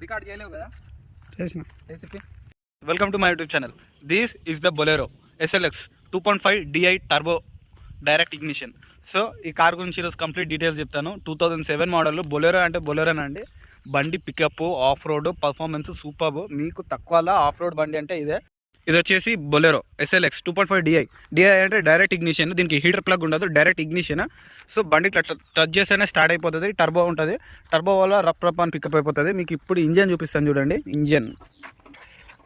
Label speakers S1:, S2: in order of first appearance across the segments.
S1: Record చేయలేవు కదా
S2: చేసిన
S1: recipe. Welcome to my YouTube channel. This is the Bolero SLX 2.5 DI turbo direct ignition. So ఈ car గురించి ఈరోజు కంప్లీట్ డీటెయిల్స్ చెప్తాను. 2007 మోడల్ బొలెరో అంటే బొలెరోనండి. బండి pickup, off road performance super. మీకు తక్కువలో ఆఫ్ రోడ్ బండి అంటే ఇదే. ఇది వచ్చేసి బొలెరో SLX 2.5 DI అంటే డైరెక్ట్ ఇగ్నిషన్. దీనికి హీటర్ ప్లగ్ ఉండదు, డైరెక్ట్ ఇగ్నిషన్. సో బండి టచ్ చేస్తేనే స్టార్ట్ అయిపోతుంది. టర్బో ఉంటుంది. టర్బో వల్ల రప్ అని పికప్ అయిపోతుంది. మీకు ఇప్పుడు ఇంజన్ చూపిస్తాను చూడండి. ఇంజన్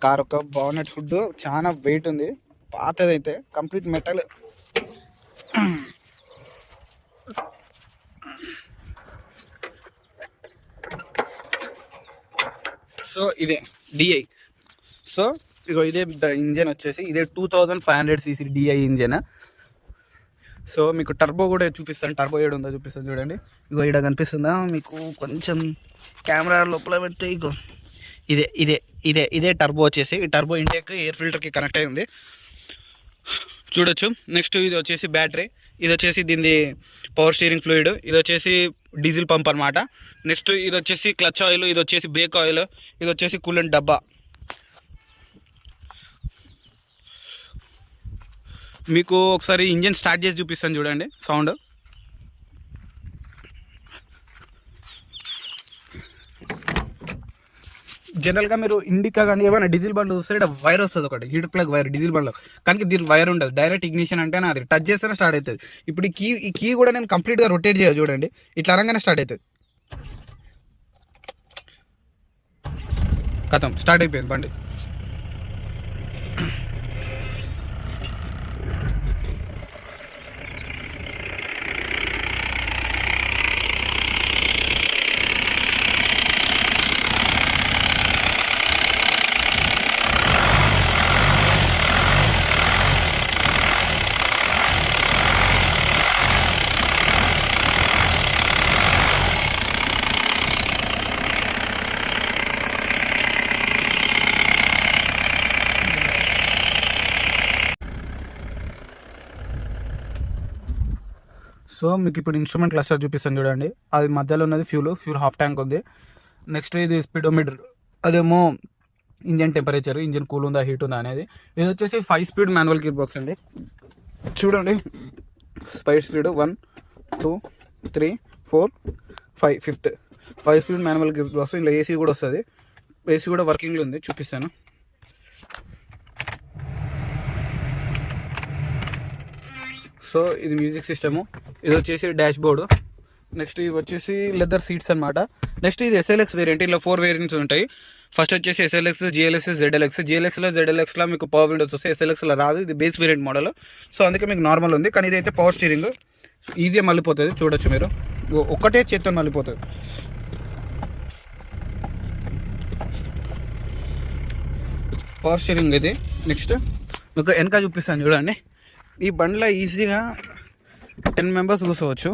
S1: కార్ ఒక బానెట్ ఫుడ్ చాలా వెయిట్ ఉంది. పాతదైతే కంప్లీట్ మెటల్. సో ఇదే DI. సో ఇగో ఇదే ఇంజన్ వచ్చేసి ఇదే 2500cc DI ఇంజన్. సో మీకు టర్బో కూడా చూపిస్తాను. టర్బో ఏడు ఉందో చూపిస్తాను చూడండి. ఇగో ఇక్కడ కనిపిస్తుందా మీకు? కొంచెం కెమెరా లోపల పెడితే ఇగో ఇదే ఇదే ఇదే ఇదే టర్బో వచ్చేసి. ఈ టర్బో ఇంటేక్ ఎయిర్ ఫిల్టర్కి కనెక్ట్ అయి ఉంది చూడొచ్చు. నెక్స్ట్ ఇది వచ్చేసి బ్యాటరీ. ఇది వచ్చేసి దీన్ని పవర్ స్టీరింగ్ ఫ్లూయిడ్. ఇది వచ్చేసి డీజిల్ పంప్ అనమాట. నెక్స్ట్ ఇది వచ్చేసి క్లచ్ ఆయిల్. ఇది వచ్చేసి బ్రేక్ ఆయిల్. ఇది వచ్చేసి కూలెంట్ డబ్బా. మీకు ఒకసారి ఇంజన్ స్టార్ట్ చేసి చూపిస్తాను చూడండి సౌండ్. జనరల్గా మీరు ఇండికా కానీ ఏమైనా డీజిల్ బండ్లు చూస్తే ఇక్కడ వైర్ వస్తుంది, ఒకటి హీటర్ ప్లగ్ వైర్ డీజిల్ బండ్లో. కానీ దీని వైర్ ఉండదు. డైరెక్ట్ ఇగ్నిషన్ అంటే అది టచ్ చేస్తేనే స్టార్ట్ అవుతుంది. ఇప్పుడు ఈ కీ కూడా నేను కంప్లీట్గా రొటేట్ చేయాలి చూడండి. ఇట్లా అనగానే స్టార్ట్ అవుతుంది. కథం స్టార్ట్ అయిపోయింది బండి. సో మీకు ఇప్పుడు ఇన్స్ట్రుమెంట్ క్లస్టర్ చూపిస్తాను చూడండి. అది మధ్యలో ఉన్నది ఫ్యూల్ హాఫ్ ట్యాంక్ ఉంది. నెక్స్ట్ ఇది స్పీడోమీటర్, అదేమో ఇంజన్ టెంపరేచర్, ఇంజన్ కూల్ ఉందా హీట్ ఉందా అనేది. ఇది వచ్చేసి 5 స్పీడ్ మాన్యువల్ గేర్ బాక్స్ అండి. చూడండి 5 speed 1 2 3 4 5 fifth 5 speed manual gear box. ఇలా ఏసీ కూడా వస్తుంది. ఏసీ కూడా వర్కింగ్లో ఉంది, చూపిస్తాను. సో ఇది మ్యూజిక్ సిస్టము. ఇది వచ్చేసి డాష్ బోర్డు. నెక్స్ట్ ఇవి వచ్చేసి లెదర్ సీట్స్ అనమాట. నెక్స్ట్ ఇది SLX వేరియంట్. ఇలా 4 వేరియంట్స్ ఉంటాయి. ఫస్ట్ వచ్చేసి SLX, GLX, ZLX. GLXలో ZLXలో మీకు పవర్ విండోస్ వస్తాయి. SLXలో రాదు. ఇది బేస్ వేరియంట్ మోడల్. సో అందుకే మీకు నార్మల్ ఉంది. కానీ ఇదైతే పవర్ స్టీరింగ్. సో ఈజీగా మళ్ళీపోతుంది, చూడొచ్చు మీరు. ఒక్కటే చేత్తో మళ్ళీపోతుంది. పవర్ స్టీరింగ్ ఇది. నెక్స్ట్ మీకు వెనక చూపిస్తాను చూడండి. ఈ బండిలో ఈజీగా 10 మెంబర్స్ కూర్చోవచ్చు.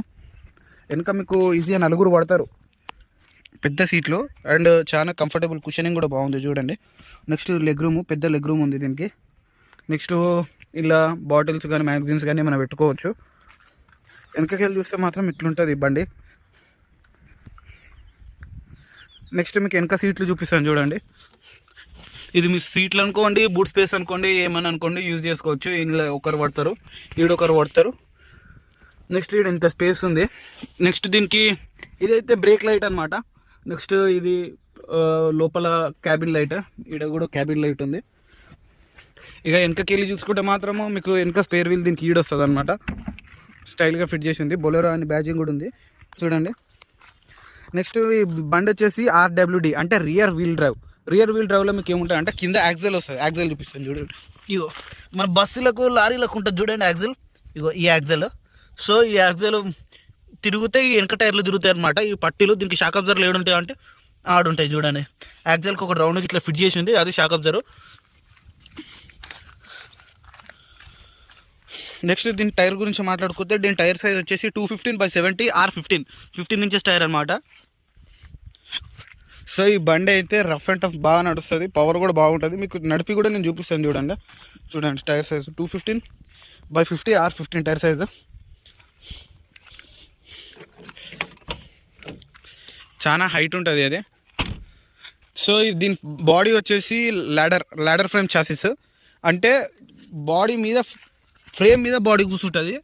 S1: వెనక మీకు ఈజీగా 4 పడతారు. పెద్ద సీట్లు అండ్ చాలా కంఫర్టబుల్. కుషనింగ్ కూడా బాగుంది చూడండి. నెక్స్ట్ లెగ్ రూమ్, పెద్ద లెగ్ రూమ్ ఉంది దీనికి. నెక్స్ట్ ఇలా బాటిల్స్ కానీ మ్యాగజైన్స్ కానీ మనం పెట్టుకోవచ్చు. వెనకకి వెళ్ళి చూస్తే మాత్రం ఇట్లుంటుంది ఈ బండి. నెక్స్ట్ మీకు వెనక సీట్లు చూపిస్తాను చూడండి. ఇది మీ సీట్లు అనుకోండి, బూట్ స్పేస్ అనుకోండి, ఏమని అనుకోండి, యూజ్ చేసుకోవచ్చు. ఇందులో ఒకరు పడతారు, ఈడొకరు పడతారు. నెక్స్ట్ ఈడ ఇంత స్పేస్ ఉంది. నెక్స్ట్ దీనికి ఇదైతే బ్రేక్ లైట్ అనమాట. నెక్స్ట్ ఇది లోపల క్యాబిన్ లైట్. ఈడ కూడా క్యాబిన్ లైట్ ఉంది. ఇక వెనకకి వెళ్ళి చూసుకుంటే మాత్రము మీకు వెనక స్పేర్ వీల్ దీనికి ఈడ వస్తుంది అనమాట. స్టైల్గా ఫిట్ చేసి ఉంది. బొలెరో అని బ్యాజింగ్ కూడా ఉంది చూడండి. నెక్స్ట్ ఈ బండి వచ్చేసి RWD అంటే rear wheel drive. Rear wheel డ్రైవ్లో మీకు ఏముంటుంది అంటే కింద యాక్సెల్ వస్తుంది. యాక్సెల్ చూపిస్తాను చూడండి. ఇగో మన బస్సులకు లారీలకు ఉంటుంది చూడండి యాక్సెల్. ఇగో ఈ యాక్సెల్. సో ఈ యాక్సెల్ తిరిగితే ఈ వెనక టైర్లు తిరుగుతాయి అనమాట. ఈ పట్టీలు దీనికి షాక్ అబ్జర్వర్లు ఏడుంటాయి అంటే ఆడుంటాయి చూడండి. యాక్సెల్కి ఒక రౌండ్కి ఇట్లా ఫిట్ చేసి ఉంది, అది షాక్ అబ్జర్వర్. నెక్స్ట్ దీని టైర్ గురించి మాట్లాడుకుంటే దీని టైర్ సైజ్ వచ్చేసి 215/70 R15 15 ఇంచెస్ టైర్ అనమాట. సో ఈ బండి అయితే రఫ్ అండ్ టఫ్ బాగా నడుస్తుంది. పవర్ కూడా బాగుంటుంది. మీకు నడిపి కూడా నేను చూపిస్తాను చూడండి. Tyre size 215/50 R15 tyre size. చాలా హైట్ ఉంటుంది అది. సో దీని బాడీ వచ్చేసి ల్యాడర్ ఫ్రేమ్ చాసిస్, అంటే బాడీ మీద ఫ్రేమ్ మీద బాడీ కూర్చుంటుంది.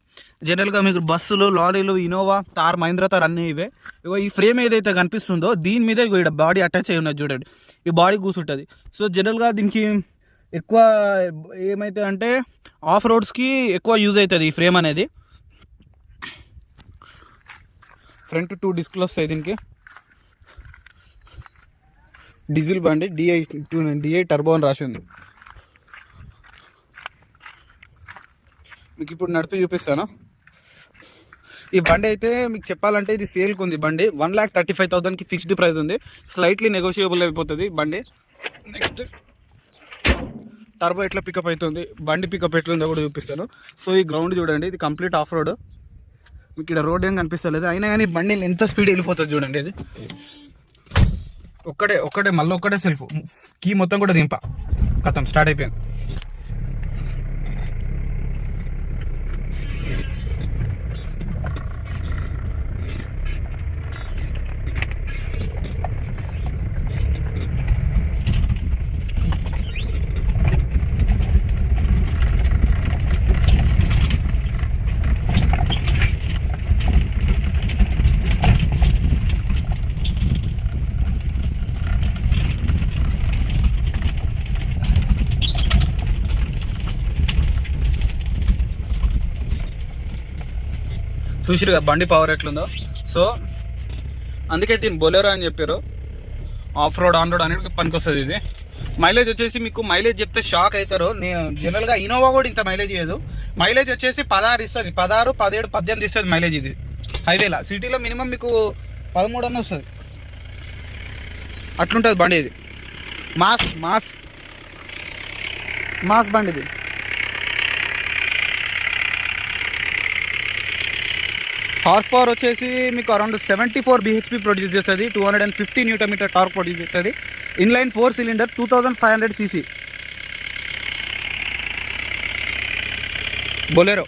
S1: జనరల్గా మీకు బస్సులు, లారీలు, ఇనోవా, తార్, మహీంద్రా తార్ అన్నీ ఇవే. ఇగో ఈ ఫ్రేమ్ ఏదైతే కనిపిస్తుందో దీని మీద ఇక్కడ బాడీ అటాచ్ అయి ఉన్నది చూడండి, ఈ బాడీ కూర్చుంటుంది. సో జనరల్గా దీనికి ఎక్కువ ఏమైతే అంటే ఆఫ్ రోడ్స్కి ఎక్కువ యూజ్ అవుతుంది ఈ ఫ్రేమ్ అనేది. ఫ్రంట్ 2 డిస్క్లు వస్తాయి దీనికి. డీజిల్ బండి, డిఐ టర్బో అని రాసింది. మీకు ఇప్పుడు నడిపి చూపిస్తాను. ఈ బండి అయితే మీకు చెప్పాలంటే ఇది సేల్కి ఉంది. బండి 1,35,000కి ఫిక్స్డ్ ప్రైస్ ఉంది, స్లైట్లీ నెగోషియబుల్ అయిపోతుంది బండి. నెక్స్ట్ టర్బో ఎట్లా పికప్ అవుతుంది, బండి పికప్ ఎట్లుందో కూడా చూపిస్తాను. సో ఈ గ్రౌండ్ చూడండి, ఇది కంప్లీట్ ఆఫ్ రోడ్. మీకు ఇక్కడ రోడ్ ఏం కనిపిస్తలేదు, అయినా కానీ బండి ఎంత స్పీడ్ వెళ్ళిపోతుంది చూడండి. ఇది ఒక్కడే మళ్ళీ ఒక్కటే సెల్ఫ్, కీ మొత్తం కూడా దింప కథం స్టార్ట్ అయిపోయింది. చూసిరుగా బండి పవర్ ఎట్లుందో. సో అందుకే దీన్ని బొలెరో అని చెప్పారు. ఆఫ్ రోడ్, ఆన్ రోడ్ అనేది పనికొస్తుంది ఇది. మైలేజ్ వచ్చేసి మీకు మైలేజ్ చెప్తే షాక్ అవుతారు. నేను జనరల్గా ఇనోవా కూడా ఇంత మైలేజ్ ఇవ్వదు. మైలేజ్ వచ్చేసి 16 ఇస్తుంది, 16, 17, 18 ఇస్తుంది మైలేజ్ ఇది హైవేలో. సిటీలో మినిమం మీకు 13 అన్న వస్తుంది, అట్లుంటుంది బండి ఇది. మాస్ బండి ఇది. హార్స్ పవర్ వచ్చేసి మీకు అరౌండ్ 74 bhp ప్రొడ్యూస్ చేస్తుంది, 250 Nm టార్క్ ప్రొడ్యూస్ చేస్తుంది. Inline 4 cylinder 2500 cc Bolero.